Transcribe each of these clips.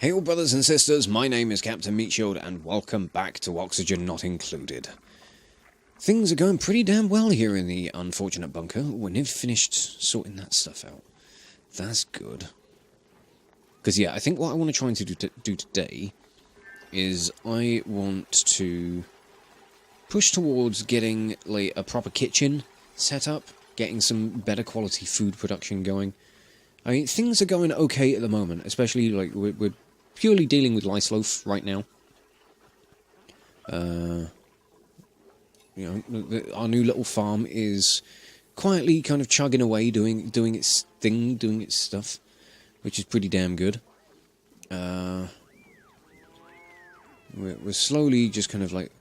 Hail brothers and sisters, my name is Captain Meatshield and welcome back to Oxygen Not Included. Things are going pretty damn well here in the unfortunate bunker. We're nearly finished sorting that stuff out. That's good. Because yeah, I think what I want to try and do today is I want to push towards getting like a proper kitchen set up, getting some better quality food production going. I mean, things are going okay at the moment, especially like we're purely dealing with lice loaf right now. You know, our new little farm is quietly kind of chugging away, doing its thing, doing its stuff, which is pretty damn good. We're slowly just kind of like...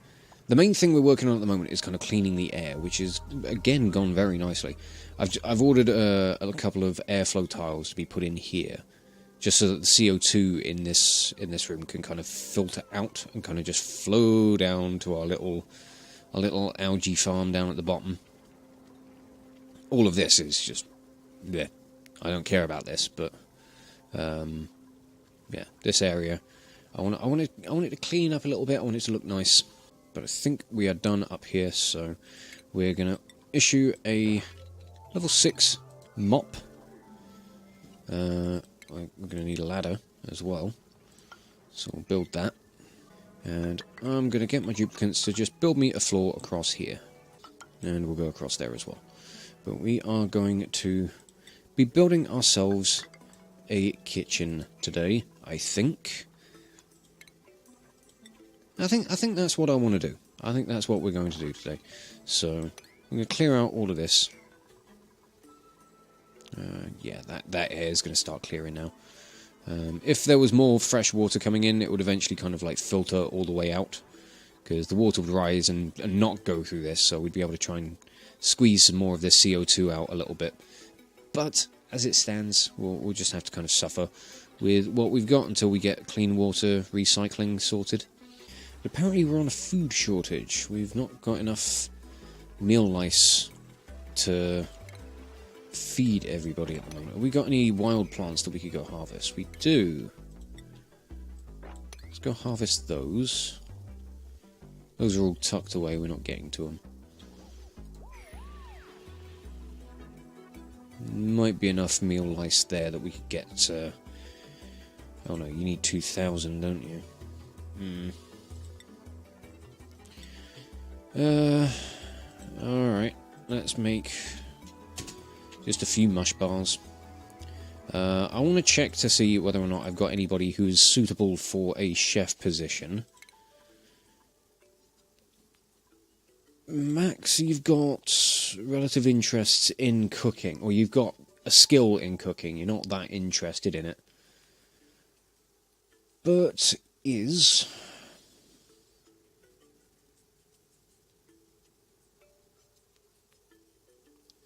The main thing we're working on at the moment is kind of cleaning the air, which is, again, gone very nicely. I've ordered a couple of airflow tiles to be put in here, just so that the CO2 in this room can kind of filter out and kind of just flow down to our little algae farm down at the bottom. All of this is just... yeah, I don't care about this, but... yeah, this area... I want it to clean up a little bit, I want it to look nice. But I think we are done up here, so we're going to issue a level 6 mop. We're going to need a ladder as well, so we'll build that. And I'm going to get my duplicants to just build me a floor across here. And we'll go across there as well. But we are going to be building ourselves a kitchen today, I think. I think that's what I want to do. I think that's what we're going to do today. So, I'm going to clear out all of this. Yeah, that air is going to start clearing now. If there was more fresh water coming in, it would eventually kind of like filter all the way out. Because the water would rise and not go through this, so we'd be able to try and squeeze some more of this CO2 out a little bit. But, as it stands, we'll just have to kind of suffer with what we've got until we get clean water recycling sorted. Apparently we're on a food shortage. We've not got enough meal lice to feed everybody at the moment. Have we got any wild plants that we could go harvest? We do. Let's go harvest those. Those are all tucked away, we're not getting to them. Might be enough meal lice there that we could get... oh no, you need 2,000, don't you? Alright, let's make just a few mush bars. I want to check to see whether or not I've got anybody who's suitable for a chef position. Max, you've got relative interests in cooking, or you've got a skill in cooking, you're not that interested in it. But is...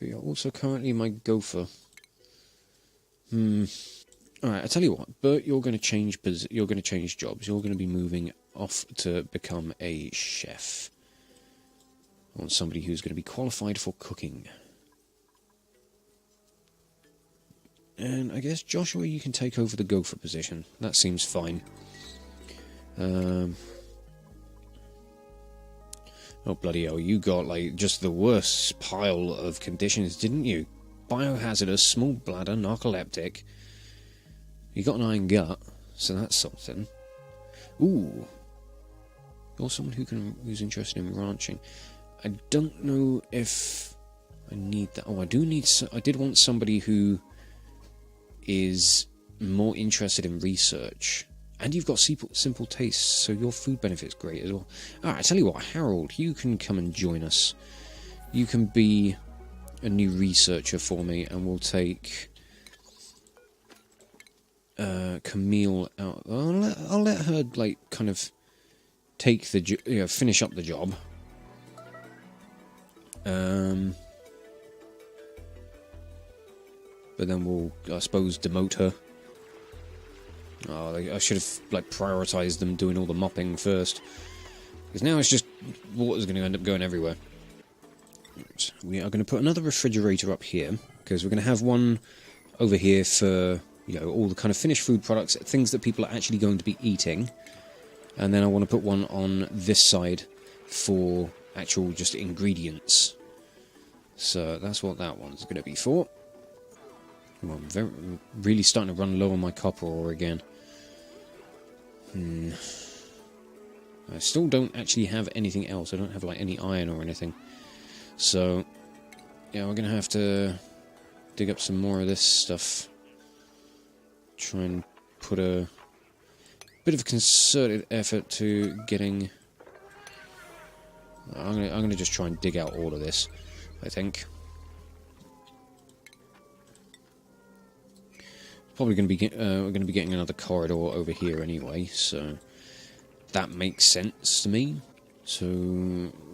But you're also currently my gopher. Alright, I tell you what, Bert, you're going to change jobs. You're going to be moving off to become a chef. I want somebody who's going to be qualified for cooking. And I guess, Joshua, you can take over the gopher position. That seems fine. Oh, bloody hell, you got, like, just the worst pile of conditions, didn't you? Biohazardous, small bladder, narcoleptic. You got an iron gut, so that's something. Ooh. You're someone who's interested in ranching. I don't know if I need that. Oh, I did want somebody who is more interested in research. And you've got simple tastes, so your food benefit's great as well. Alright, I tell you what, Harold, you can come and join us. You can be a new researcher for me, and we'll take Camille out. I'll let her, like, kind of take the finish up the job. But then we'll, I suppose, demote her. Oh, I should have, like, prioritised them doing all the mopping first. Because now it's just... water's going to end up going everywhere. We are going to put another refrigerator up here. Because we're going to have one over here for you know, all the kind of finished food products, things that people are actually going to be eating. And then I want to put one on this side for actual just ingredients. So that's what that one's going to be for. Well, I'm really starting to run low on my copper ore again. I still don't actually have anything else. I don't have like any iron or anything. So, yeah, we're going to have to dig up some more of this stuff. Try and put a bit of a concerted effort to getting... I'm gonna just try and dig out all of this, I think. Probably going to be we're going to be getting another corridor over here anyway, so that makes sense to me. So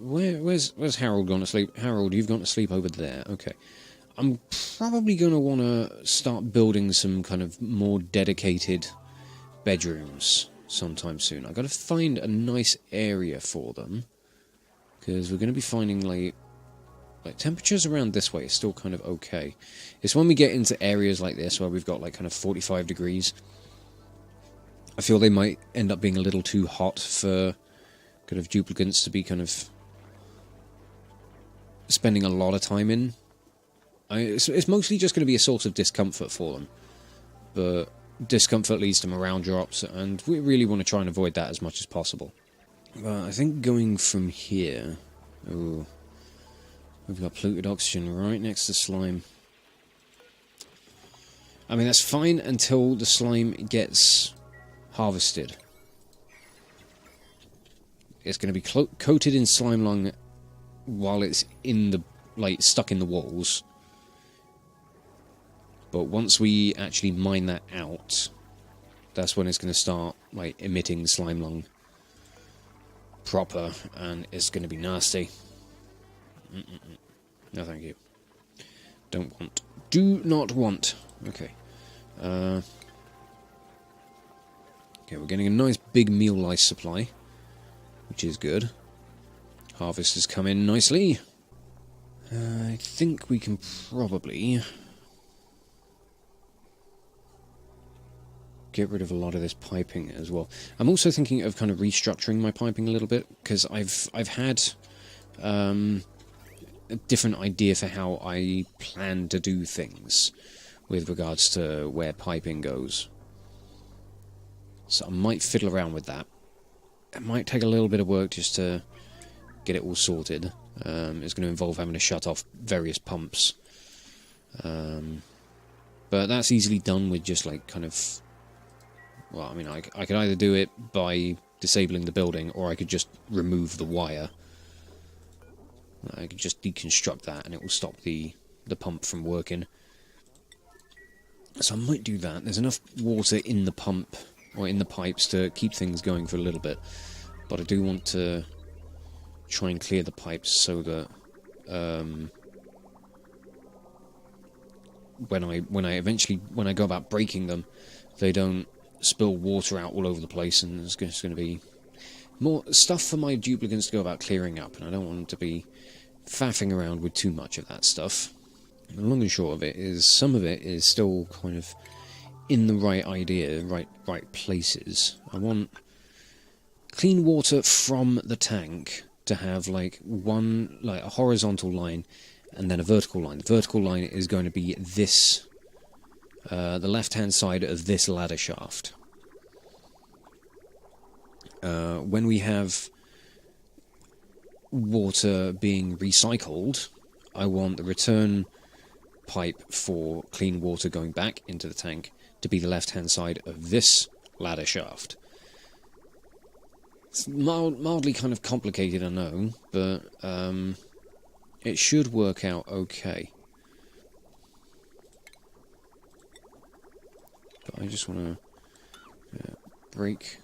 where's Harold gone to sleep? Harold, you've gone to sleep over there. Okay, I'm probably going to want to start building some kind of more dedicated bedrooms sometime soon. I've got to find a nice area for them, because we're going to be finding like temperatures around this way is still kind of okay. It's when we get into areas like this where we've got like kind of 45 degrees, I feel they might end up being a little too hot for kind of duplicants to be kind of spending a lot of time in. It's mostly just going to be a source of discomfort for them, but discomfort leads to morale drops, and we really want to try and avoid that as much as possible. But I think going from here... Ooh, we've got polluted oxygen right next to slime. I mean, that's fine until the slime gets harvested. It's going to be coated in slime lung while it's in the, like, stuck in the walls. But once we actually mine that out, that's when it's going to start, like, emitting slime lung proper, and it's going to be nasty. No, thank you. Don't want. Do not want. Okay. Okay, we're getting a nice big meal lice supply, which is good. Harvest has come in nicely. I think we can probably get rid of a lot of this piping as well. I'm also thinking of kind of restructuring my piping a little bit, because I've had a different idea for how I plan to do things with regards to where piping goes. So I might fiddle around with that. It might take a little bit of work just to get it all sorted. It's going to involve having to shut off various pumps. But that's easily done with just like kind of... Well, I mean, I could either do it by disabling the building, or I could just remove the wire. I could just deconstruct that and it will stop the pump from working. So I might do that. There's enough water in the pump, or in the pipes, to keep things going for a little bit. But I do want to try and clear the pipes so that when I go about breaking them, they don't spill water out all over the place, and there's going to be more stuff for my duplicants to go about clearing up, and I don't want them to be faffing around with too much of that stuff. The long and short of it is, some of it is still kind of in the right idea, right places. I want clean water from the tank to have like a horizontal line and then a vertical line. The vertical line is going to be this, the left-hand side of this ladder shaft. When we have water being recycled, I want the return pipe for clean water going back into the tank to be the left-hand side of this ladder shaft. It's mildly kind of complicated, I know, but it should work out okay. But I just want to break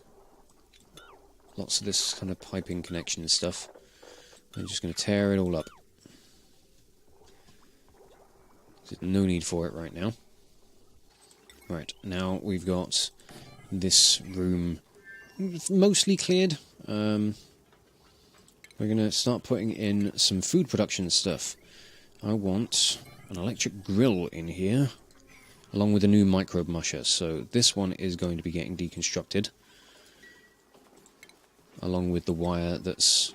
lots of this kind of piping connection and stuff. I'm just going to tear it all up. There's no need for it right now. Right, now we've got this room mostly cleared. We're going to start putting in some food production stuff. I want an electric grill in here. along with a new microbe musher. So this one is going to be getting deconstructed, along with the wire that's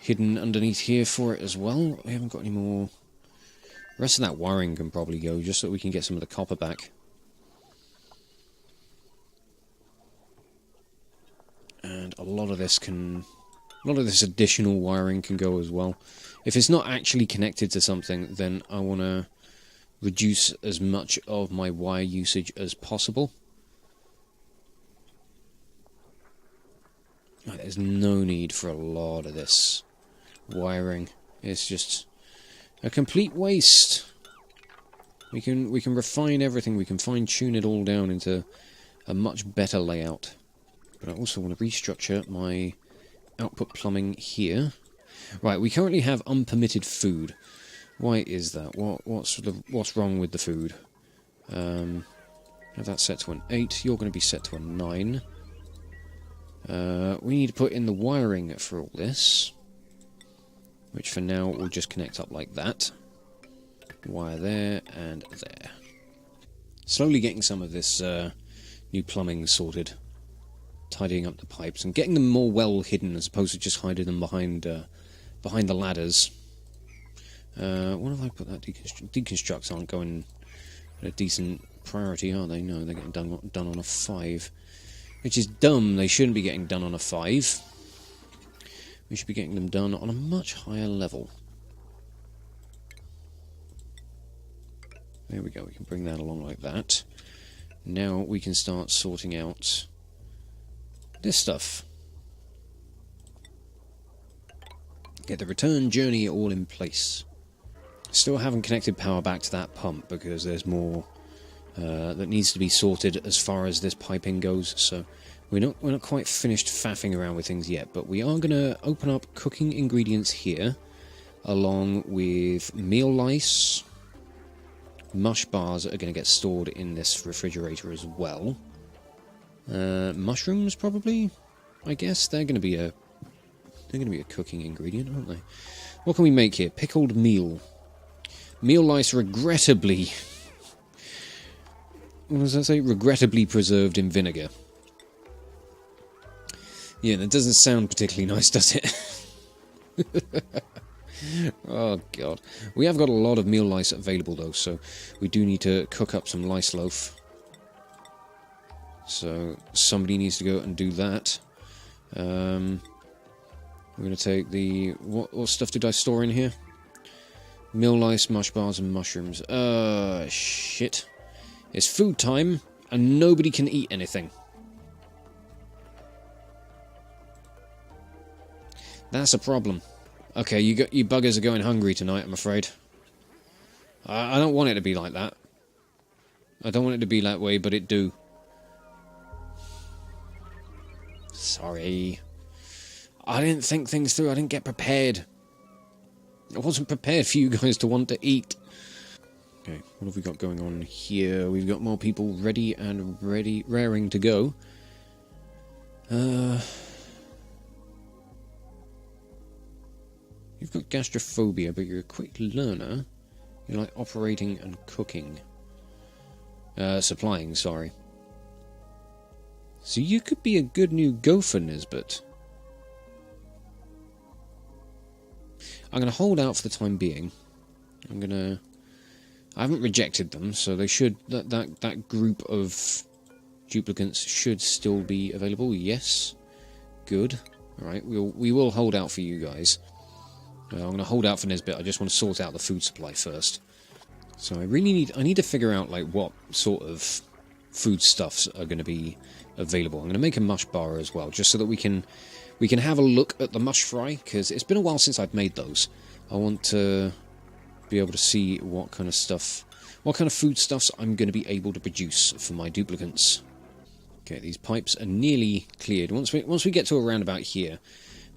hidden underneath here for it as well. We haven't got any more. The rest of that wiring can probably go, just so we can get some of the copper back. And a lot of this additional wiring can go as well. If it's not actually connected to something, then I want to reduce as much of my wire usage as possible. Right, there's no need for a lot of this wiring. It's just a complete waste. We can refine everything. We can fine-tune it all down into a much better layout. But I also want to restructure my output plumbing here. Right, we currently have unpermitted food. Why is that? What's wrong with the food? Have that set to an 8. You're going to be set to a 9. We need to put in the wiring for all this, which for now will just connect up like that. Wire there and there. Slowly getting some of this new plumbing sorted, tidying up the pipes and getting them more well hidden as opposed to just hiding them behind the ladders. What have I put that deconstructs aren't going at a decent priority, are they? No, they're getting done on a 5. Which is dumb. They shouldn't be getting done on a 5. We should be getting them done on a much higher level. There we go, we can bring that along like that. Now we can start sorting out this stuff. Get the return journey all in place. Still haven't connected power back to that pump because there's more that needs to be sorted as far as this piping goes, so we're not quite finished faffing around with things yet, but we are going to open up cooking ingredients here, along with meal lice. Mush bars are going to get stored in this refrigerator as well. Mushrooms, probably, I guess. They're going to be a cooking ingredient, aren't they? What can we make here? Pickled meal. Meal lice, regrettably... What does that say? Regrettably preserved in vinegar. Yeah, that doesn't sound particularly nice, does it? Oh, God. We have got a lot of meal lice available, though, so we do need to cook up some lice loaf. So somebody needs to go and do that. We're going to take the... What stuff did I store in here? Meal lice, mush bars, and mushrooms. Shit. It's food time, and nobody can eat anything. That's a problem. Okay, you buggers are going hungry tonight, I'm afraid. I don't want it to be like that. I don't want it to be that way, but it do. Sorry. I didn't think things through. I didn't get prepared. I wasn't prepared for you guys to want to eat. Okay, what have we got going on here? We've got more people raring to go. You've got gastrophobia, but you're a quick learner. You like operating and cooking. Supplying, sorry. So you could be a good new gopher, Nisbet. I'm going to hold out for the time being. I haven't rejected them, so they should... That group of duplicants should still be available. Yes. Good. Alright, we will hold out for you guys. I'm going to hold out for Nisbet. I just want to sort out the food supply first. So I need to figure out like what sort of foodstuffs are going to be available. I'm going to make a mush bar as well, just so that we can have a look at the mush fry, because it's been a while since I've made those. I want to be able to see what kind of foodstuffs I'm going to be able to produce for my duplicants. Okay, these pipes are nearly cleared. Once we get to around about here,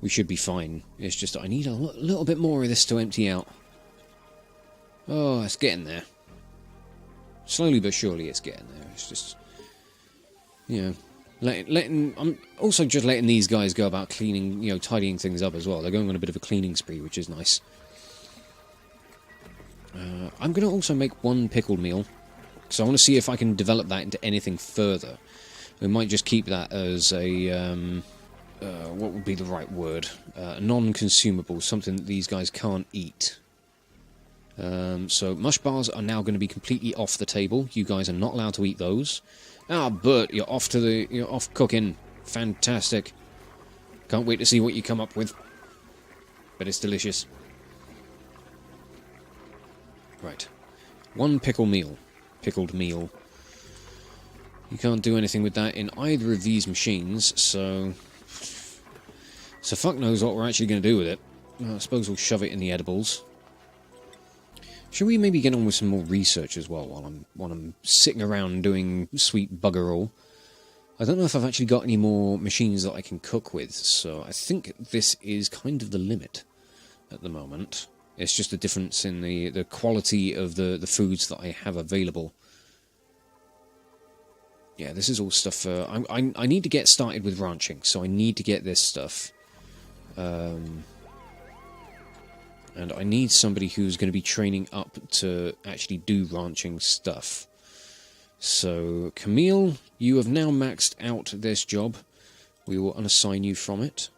we should be fine. It's just I need a little bit more of this to empty out. Oh, it's getting there. Slowly but surely it's getting there. It's just... You know... I'm also just letting these guys go about cleaning, tidying things up as well. They're going on a bit of a cleaning spree, which is nice. I'm going to also make one pickled meal. So I want to see if I can develop that into anything further. We might just keep that as a... what would be the right word? Non-consumable, something that these guys can't eat. So mush bars are now going to be completely off the table. You guys are not allowed to eat those. Ah, Bert, you're off cooking. Fantastic. Can't wait to see what you come up with. But it's delicious. Right. 1 pickled meal. You can't do anything with that in either of these machines, so fuck knows what we're actually going to do with it. I suppose we'll shove it in the edibles. Should we maybe get on with some more research as well while I'm sitting around doing sweet bugger all? I don't know if I've actually got any more machines that I can cook with, so I think this is kind of the limit at the moment. It's just a difference in the quality of the foods that I have available. Yeah, this is all stuff... I need to get started with ranching, so I need to get this stuff. And I need somebody who's going to be training up to actually do ranching stuff. So, Camille, you have now maxed out this job. We will unassign you from it.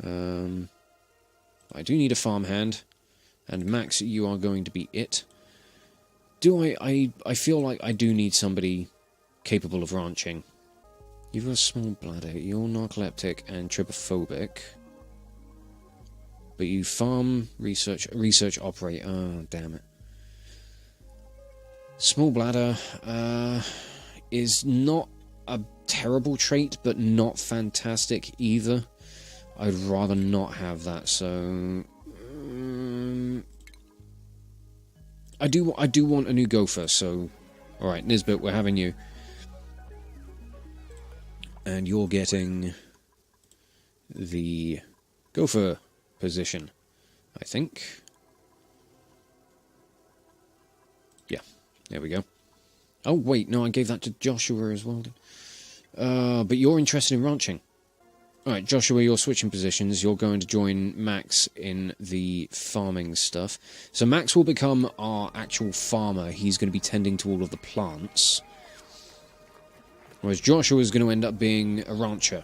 I do need a farmhand. And Max, you are going to be it. I feel like I do need somebody capable of ranching. You've got a small bladder. You're narcoleptic and trypophobic. But you farm, research operate. Oh, damn it. Small bladder is not a terrible trait, but not fantastic either. I'd rather not have that, so... I do want a new gopher, so... Alright, Nisbet, we're having you. And you're getting the gopher position, I think. Yeah, there we go. Oh, wait, no, I gave that to Joshua as well. But you're interested in ranching. Alright, Joshua, you're switching positions. You're going to join Max in the farming stuff. So Max will become our actual farmer. He's going to be tending to all of the plants. Whereas Joshua is going to end up being a rancher.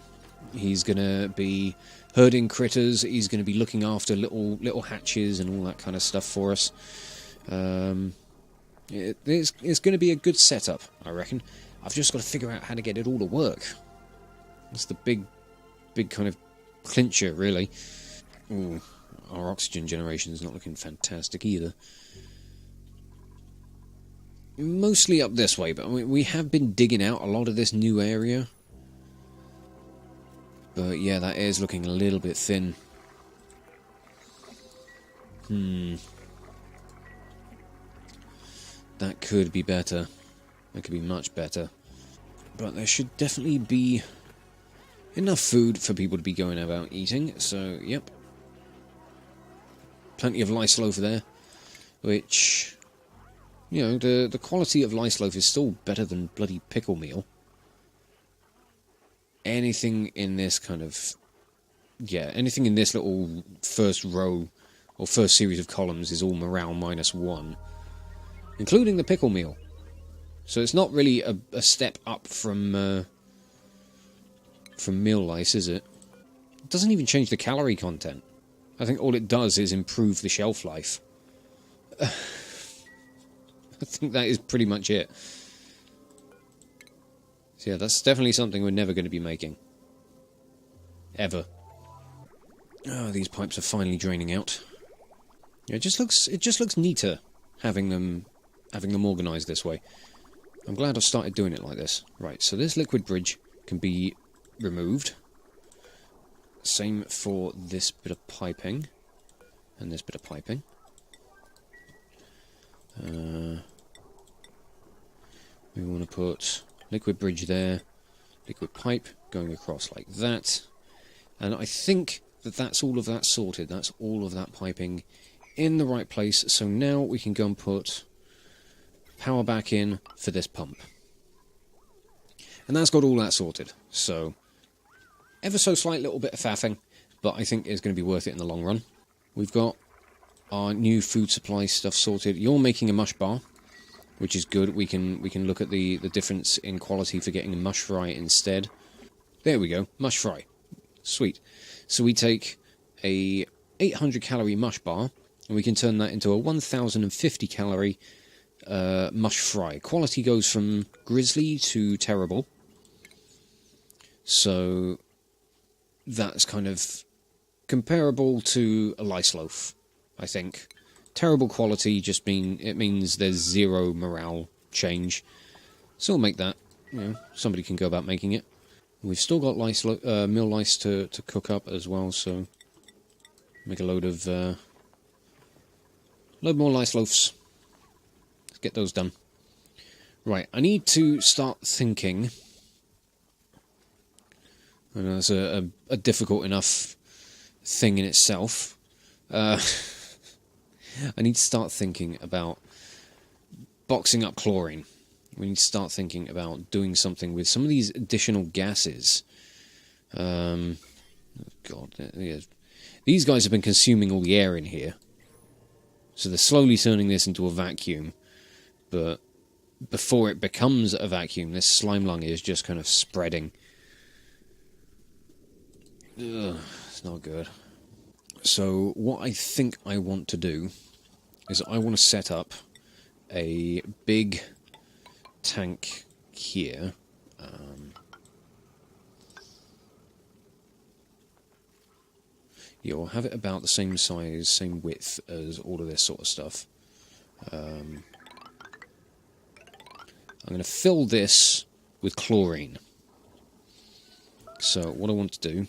He's going to be herding critters. He's going to be looking after little hatches and all that kind of stuff for us. It's going to be a good setup, I reckon. I've just got to figure out how to get it all to work. That's the big kind of clincher, really. Ooh, our oxygen generation is not looking fantastic either. Mostly up this way, but we have been digging out a lot of this new area. But yeah, that is looking a little bit thin. That could be better. That could be much better. But there should definitely be enough food for people to be going about eating, so, yep. Plenty of lice loaf there, which, you know, the quality of lice loaf is still better than bloody pickle meal. Anything in this kind of, yeah, anything in this little first row, or first series of columns is all morale -1, including the pickle meal. So it's not really a step up from meal lice, is it? It doesn't even change the calorie content. I think all it does is improve the shelf life. I think that is pretty much it. So yeah, that's definitely something we're never going to be making. Ever. Oh, these pipes are finally draining out. Yeah, it just looks neater having them organised this way. I'm glad I've started doing it like this. Right, so this liquid bridge can be removed. Same for this bit of piping and this bit of piping. We want to put liquid bridge there, liquid pipe going across like that, and I think that's all of that sorted. That's all of that piping in the right place, so now we can go and put power back in for this pump. And that's got all that sorted, so ever so slight little bit of faffing, but I think it's going to be worth it in the long run. We've got our new food supply stuff sorted. You're making a mush bar, which is good. We can look at the difference in quality for getting a mush fry instead. There we go, mush fry. Sweet. So we take a 800 calorie mush bar, and we can turn that into a 1050 calorie mush fry. Quality goes from grizzly to terrible. So that's kind of comparable to a lice loaf, I think. Terrible quality just means there's zero morale change. So we'll make that. Somebody can go about making it. We've still got mill lice to cook up as well, so make a load more lice loaves. Let's get those done. Right, I need to start thinking. I know it's a difficult enough thing in itself. I need to start thinking about boxing up chlorine. We need to start thinking about doing something with some of these additional gases. God, these guys have been consuming all the air in here. So they're slowly turning this into a vacuum. But before it becomes a vacuum, this slime lung is just kind of spreading. Ugh, it's not good. So what I think I want to do is I want to set up a big tank here. Yeah, we'll have it about the same size, same width as all of this sort of stuff. I'm going to fill this with chlorine. So what I want to do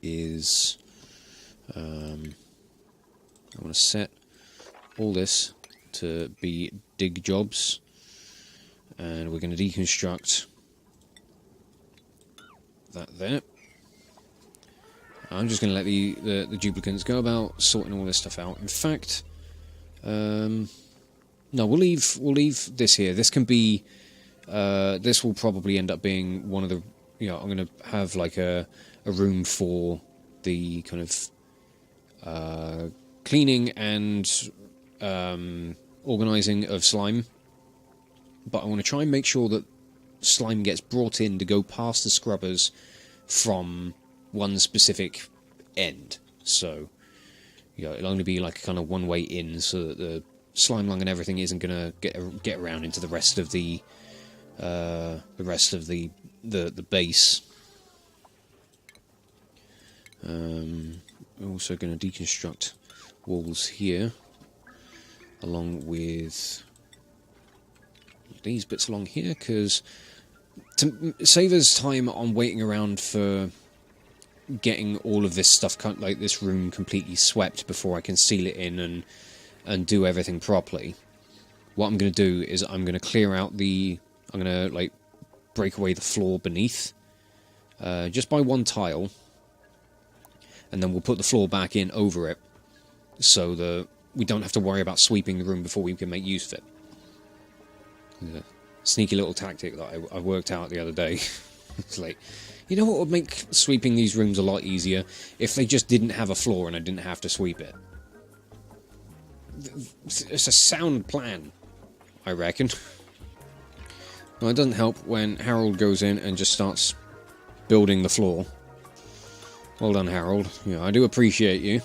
is I want to set all this to be dig jobs, and we're going to deconstruct that there. I'm just going to let the duplicants go about sorting all this stuff out. In fact, no, we'll leave this here. This can be this will probably end up being one of the, I'm going to have like a room for the kind of cleaning and organising of slime, but I want to try and make sure that slime gets brought in to go past the scrubbers from one specific end. So, it'll only be like kind of one way in, so that the slime lung and everything isn't going to get around into the rest of the base. We're also going to deconstruct walls here, along with these bits along here, because to save us time on waiting around for getting all of this stuff, like this room, completely swept before I can seal it in and do everything properly. What I'm going to do is I'm going to clear out I'm going to like break away the floor beneath, just by one tile, and then we'll put the floor back in over it, so that we don't have to worry about sweeping the room before we can make use of it. A sneaky little tactic that I worked out the other day. It's like, what would make sweeping these rooms a lot easier? If they just didn't have a floor and I didn't have to sweep it. It's a sound plan, I reckon. Well, it doesn't help when Harold goes in and just starts building the floor. Well done, Harold. I do appreciate you.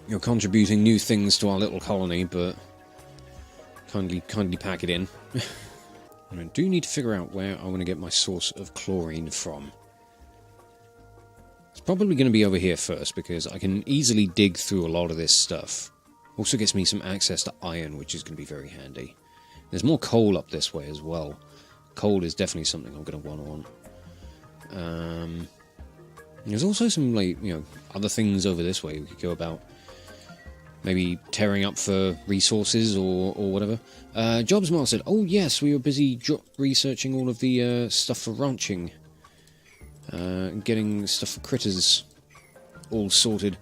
You're contributing new things to our little colony, but kindly pack it in. And I do need to figure out where I want to get my source of chlorine from. It's probably going to be over here first, because I can easily dig through a lot of this stuff. Also gets me some access to iron, which is going to be very handy. There's more coal up this way as well. Coal is definitely something I'm going to want. There's also some, other things over this way we could go about. Maybe tearing up for resources or whatever. Jobsmart said, oh yes, we were busy researching all of the stuff for ranching. Getting stuff for critters all sorted.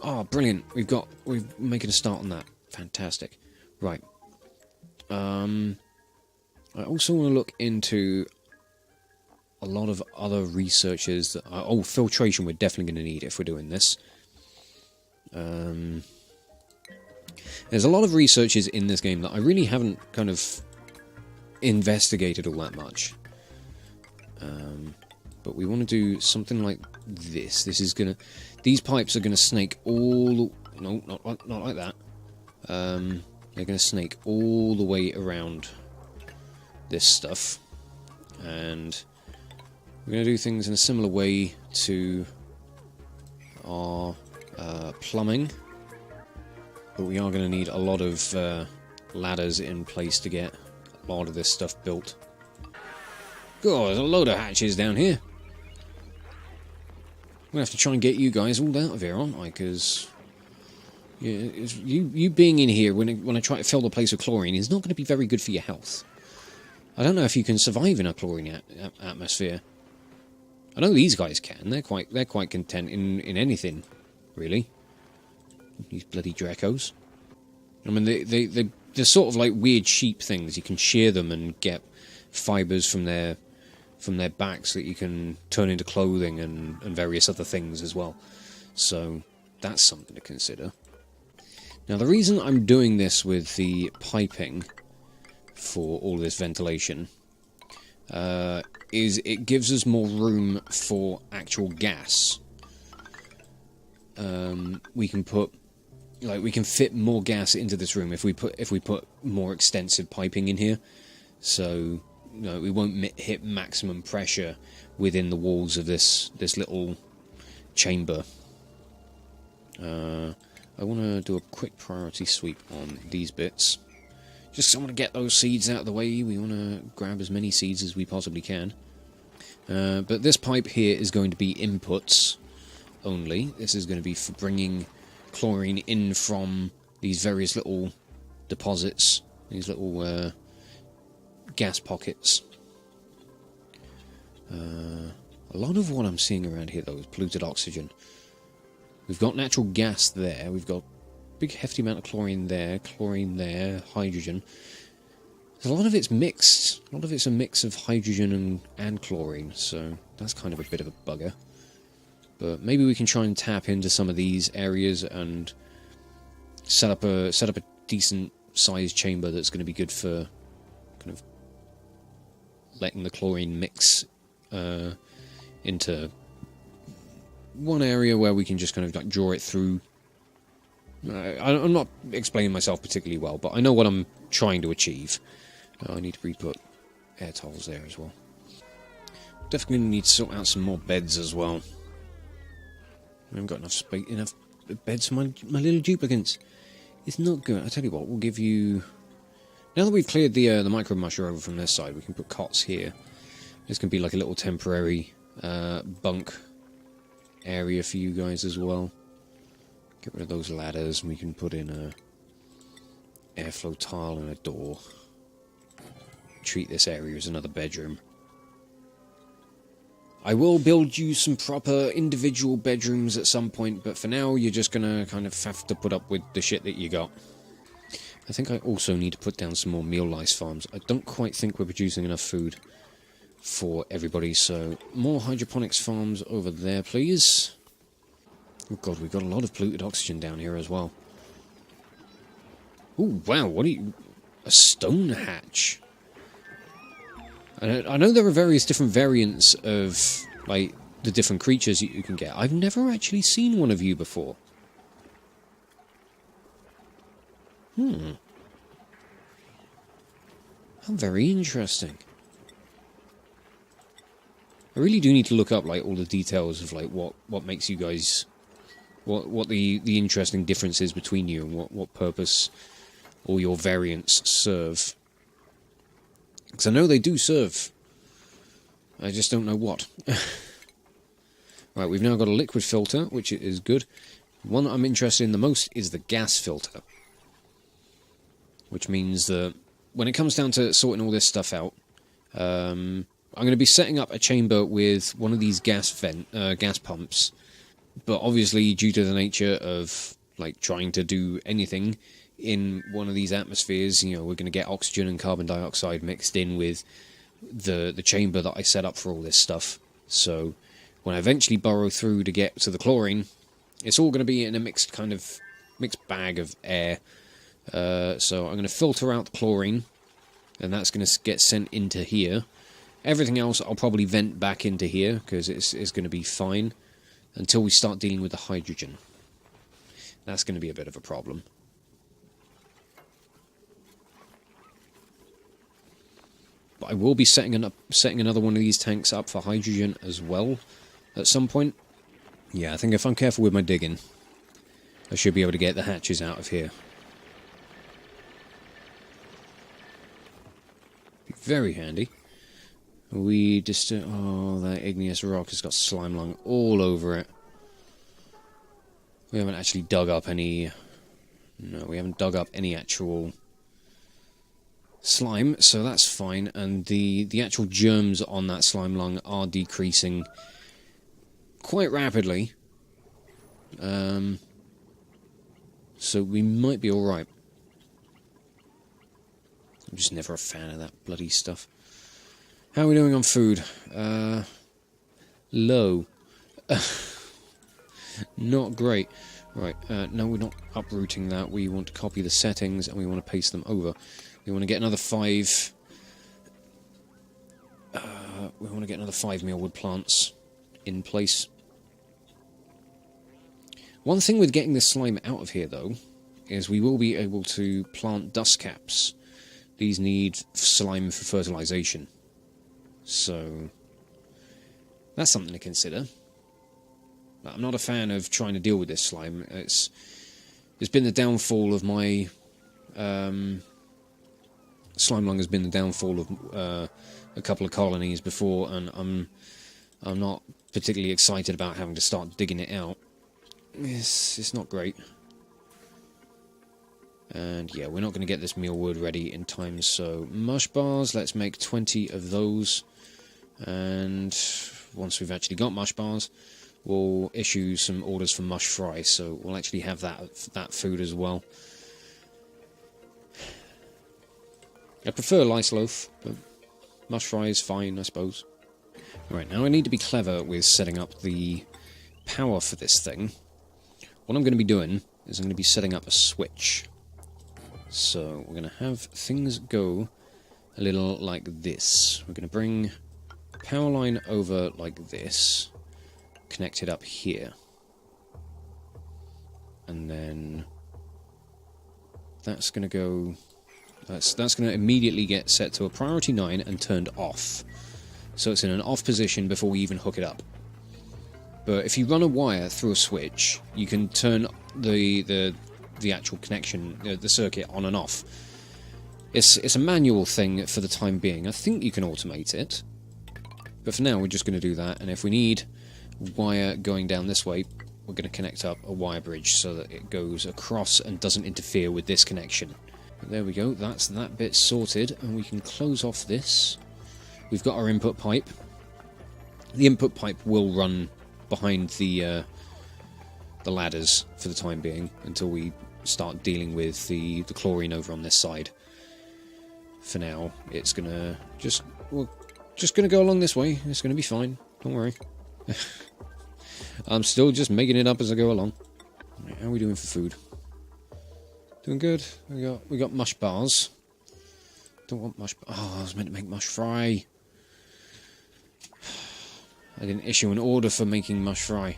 Oh, brilliant. We're making a start on that. Fantastic. Right. I also want to look into a lot of other researchers that filtration we're definitely going to need if we're doing this. There's a lot of researches in this game that I really haven't kind of investigated all that much. But we want to do something like this. These pipes are gonna snake all. No, not like that. They're gonna snake all the way around this stuff, and we're gonna do things in a similar way to our plumbing. But we are gonna need a lot of ladders in place to get a lot of this stuff built. God, there's a load of hatches down here. I'm gonna have to try and get you guys all out of here, aren't I? Because you being in here when I try to fill the place with chlorine is not going to be very good for your health. I don't know if you can survive in a chlorine atmosphere. I know these guys can. They're quite content in anything, really. These bloody Dracos. I mean, they're sort of like weird sheep things. You can shear them and get fibres from their backs that you can turn into clothing and various other things as well. So that's something to consider. Now, the reason I'm doing this with the piping for all this ventilation is it gives us more room for actual gas. We can fit more gas into this room if we put more extensive piping in here. So we won't hit maximum pressure within the walls of this little chamber. I want to do a quick priority sweep on these bits. Just so I want to get those seeds out of the way. We want to grab as many seeds as we possibly can. But this pipe here is going to be inputs only. This is going to be for bringing chlorine in from these various little deposits, these little gas pockets. A lot of what I'm seeing around here, though, is polluted oxygen. We've got natural gas there, we've got a big hefty amount of chlorine there, hydrogen. A lot of it's mixed. A lot of it's a mix of hydrogen and chlorine, so that's kind of a bit of a bugger. But maybe we can try and tap into some of these areas and set up a decent sized chamber that's going to be good for kind of letting the chlorine mix into one area where we can just kind of like draw it through. I'm not explaining myself particularly well, but I know what I'm trying to achieve. I need to re-put air tiles there as well. Definitely need to sort out some more beds as well. I haven't got enough beds for my little duplicants. It's not good. I tell you what, we'll give you. Now that we've cleared the micro musher over from this side, we can put cots here. This can be like a little temporary bunk area for you guys as well. Get rid of those ladders, and we can put in a airflow tile and a door. Treat this area as another bedroom. I will build you some proper individual bedrooms at some point, but for now you're just gonna kind of have to put up with the shit that you got. I think I also need to put down some more meal lice farms. I don't quite think we're producing enough food for everybody, so more hydroponics farms over there, please. Oh god, we've got a lot of polluted oxygen down here as well. Oh wow, what are you... a stone hatch. I know there are various different variants of, like, the different creatures you can get. I've never actually seen one of you before. How very interesting. I really do need to look up, like, all the details of, like, what makes you guys... What the interesting difference is between you and what purpose all your variants serve. Because I know they do serve. I just don't know what. Right, we've now got a liquid filter, which is good. One that I'm interested in the most is the gas filter. Which means that when it comes down to sorting all this stuff out, I'm going to be setting up a chamber with one of these gas pumps. But obviously, due to the nature of like trying to do anything in one of these atmospheres, you know, we're going to get oxygen and carbon dioxide mixed in with the chamber that I set up for all this stuff. So when I eventually burrow through to get to the chlorine, it's all going to be in a mixed bag of air. So I'm going to filter out the chlorine, and that's going to get sent into here. Everything else I'll probably vent back into here, because it's going to be fine, until we start dealing with the hydrogen. That's going to be a bit of a problem. But I will be setting another one of these tanks up for hydrogen as well at some point. Yeah, I think if I'm careful with my digging, I should be able to get the hatches out of here. Be very handy. We just... oh, that igneous rock has got slime lung all over it. We haven't actually dug up any... no, we haven't dug up any actual slime, so that's fine. And the actual germs on that slime lung are decreasing quite rapidly. So we might be alright. I'm just never a fan of that bloody stuff. How are we doing on food? Low. Not great. Right, no, we're not uprooting that. We want to copy the settings and we want to paste them over. We want to get another 5... we want to get another 5 mealwood plants in place. One thing with getting this slime out of here, though, is we will be able to plant dust caps. These need slime for fertilization. So, that's something to consider. I'm not a fan of trying to deal with this slime. It's been the downfall of my... slime lung has been the downfall of a couple of colonies before, and I'm not particularly excited about having to start digging it out. It's not great. And yeah, we're not going to get this mealwood ready in time, so mush bars, let's make 20 of those. And once we've actually got mush bars, we'll issue some orders for mush fry, so we'll actually have that food as well. I prefer lice loaf, but mush fry is fine, I suppose. Right, now I need to be clever with setting up the power for this thing. What I'm going to be doing is I'm going to be setting up a switch. So we're going to have things go a little like this. We're going to bring the power line over like this, connect it up here. And then that's going to go... That's going to immediately get set to a priority 9 and turned off. So it's in an off position before we even hook it up. But if you run a wire through a switch, you can turn the actual connection, the circuit, on and off. It's a manual thing for the time being. I think you can automate it. But for now, we're just going to do that. And if we need wire going down this way, we're going to connect up a wire bridge so that it goes across and doesn't interfere with this connection. There we go, that's that bit sorted, and we can close off this. We've got our input pipe. The input pipe will run behind the ladders for the time being, until we start dealing with the chlorine over on this side. For now, it's gonna we're just gonna go along this way. It's gonna be fine, don't worry. I'm still just making it up as I go along. Right, how are we doing for food? Doing good. We got mush bars. Don't want mush. Oh, I was meant to make mush fry. I didn't issue an order for making mush fry.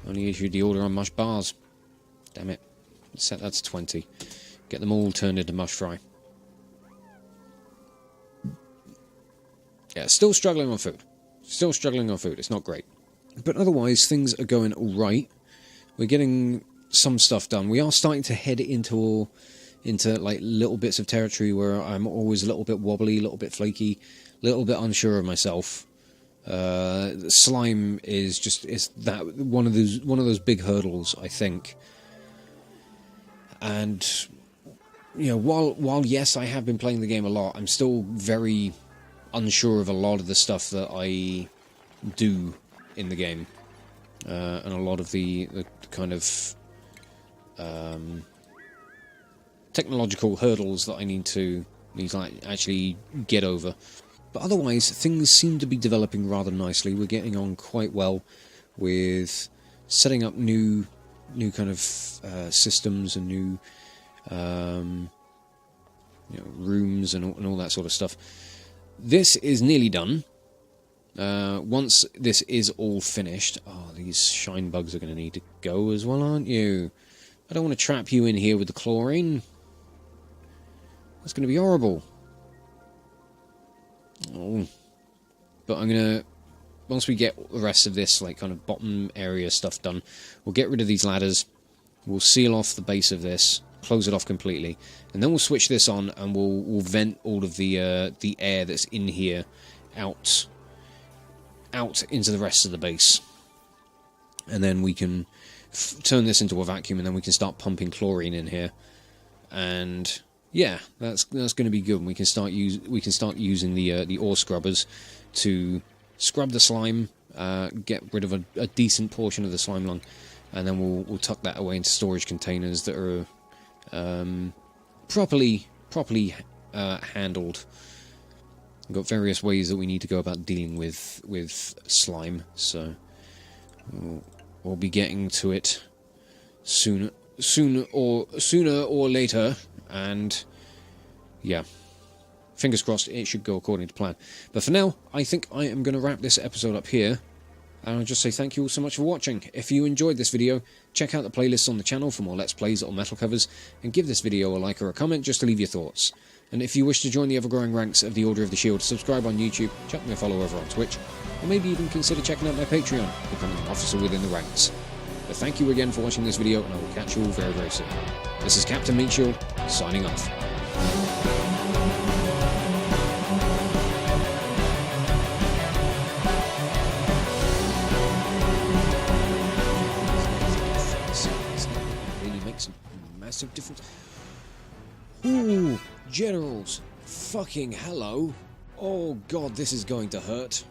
Only issued the order on mush bars. Damn it. Set that to 20. Get them all turned into mush fry. Yeah, still struggling on food. Still struggling on food. It's not great. But otherwise, things are going alright. We're getting some stuff done. We are starting to head into like little bits of territory where I'm always a little bit wobbly, a little bit flaky, a little bit unsure of myself. Slime is that one of those big hurdles, I think. And you know, while yes, I have been playing the game a lot, I'm still very unsure of a lot of the stuff that I do in the game, and a lot of the kind of technological hurdles that I need to actually get over. But otherwise, things seem to be developing rather nicely. We're getting on quite well with setting up new kind of systems and new rooms and all that sort of stuff. This is nearly done. Once this is all finished... Oh, these shine bugs are going to need to go as well, aren't you? I don't want to trap you in here with the chlorine. That's going to be horrible. Oh. But I'm going to... Once we get the rest of this, like, kind of bottom area stuff done, we'll get rid of these ladders. We'll seal off the base of this, close it off completely, and then we'll switch this on and we'll vent all of the air that's in here out into the rest of the base. And then we can turn this into a vacuum, and then we can start pumping chlorine in here. And yeah, that's going to be good. We can start using the ore scrubbers to scrub the slime, get rid of a decent portion of the slime lung, and then we'll tuck that away into storage containers that are properly handled. We've got various ways that we need to go about dealing with slime, so we'll be getting to it sooner or later, and yeah, fingers crossed it should go according to plan. But for now, I think I am going to wrap this episode up here, and I'll just say thank you all so much for watching. If you enjoyed this video, check out the playlists on the channel for more Let's Plays or metal covers, and give this video a like or a comment just to leave your thoughts. And if you wish to join the ever-growing ranks of the Order of the Shield, subscribe on YouTube, chuck me a follow over on Twitch, or maybe even consider checking out my Patreon, becoming an officer within the ranks. But thank you again for watching this video, and I will catch you all very, very soon. This is Captain Meatshield, signing off. Really makes a massive difference. Ooh, generals, fucking hello. Oh god, this is going to hurt.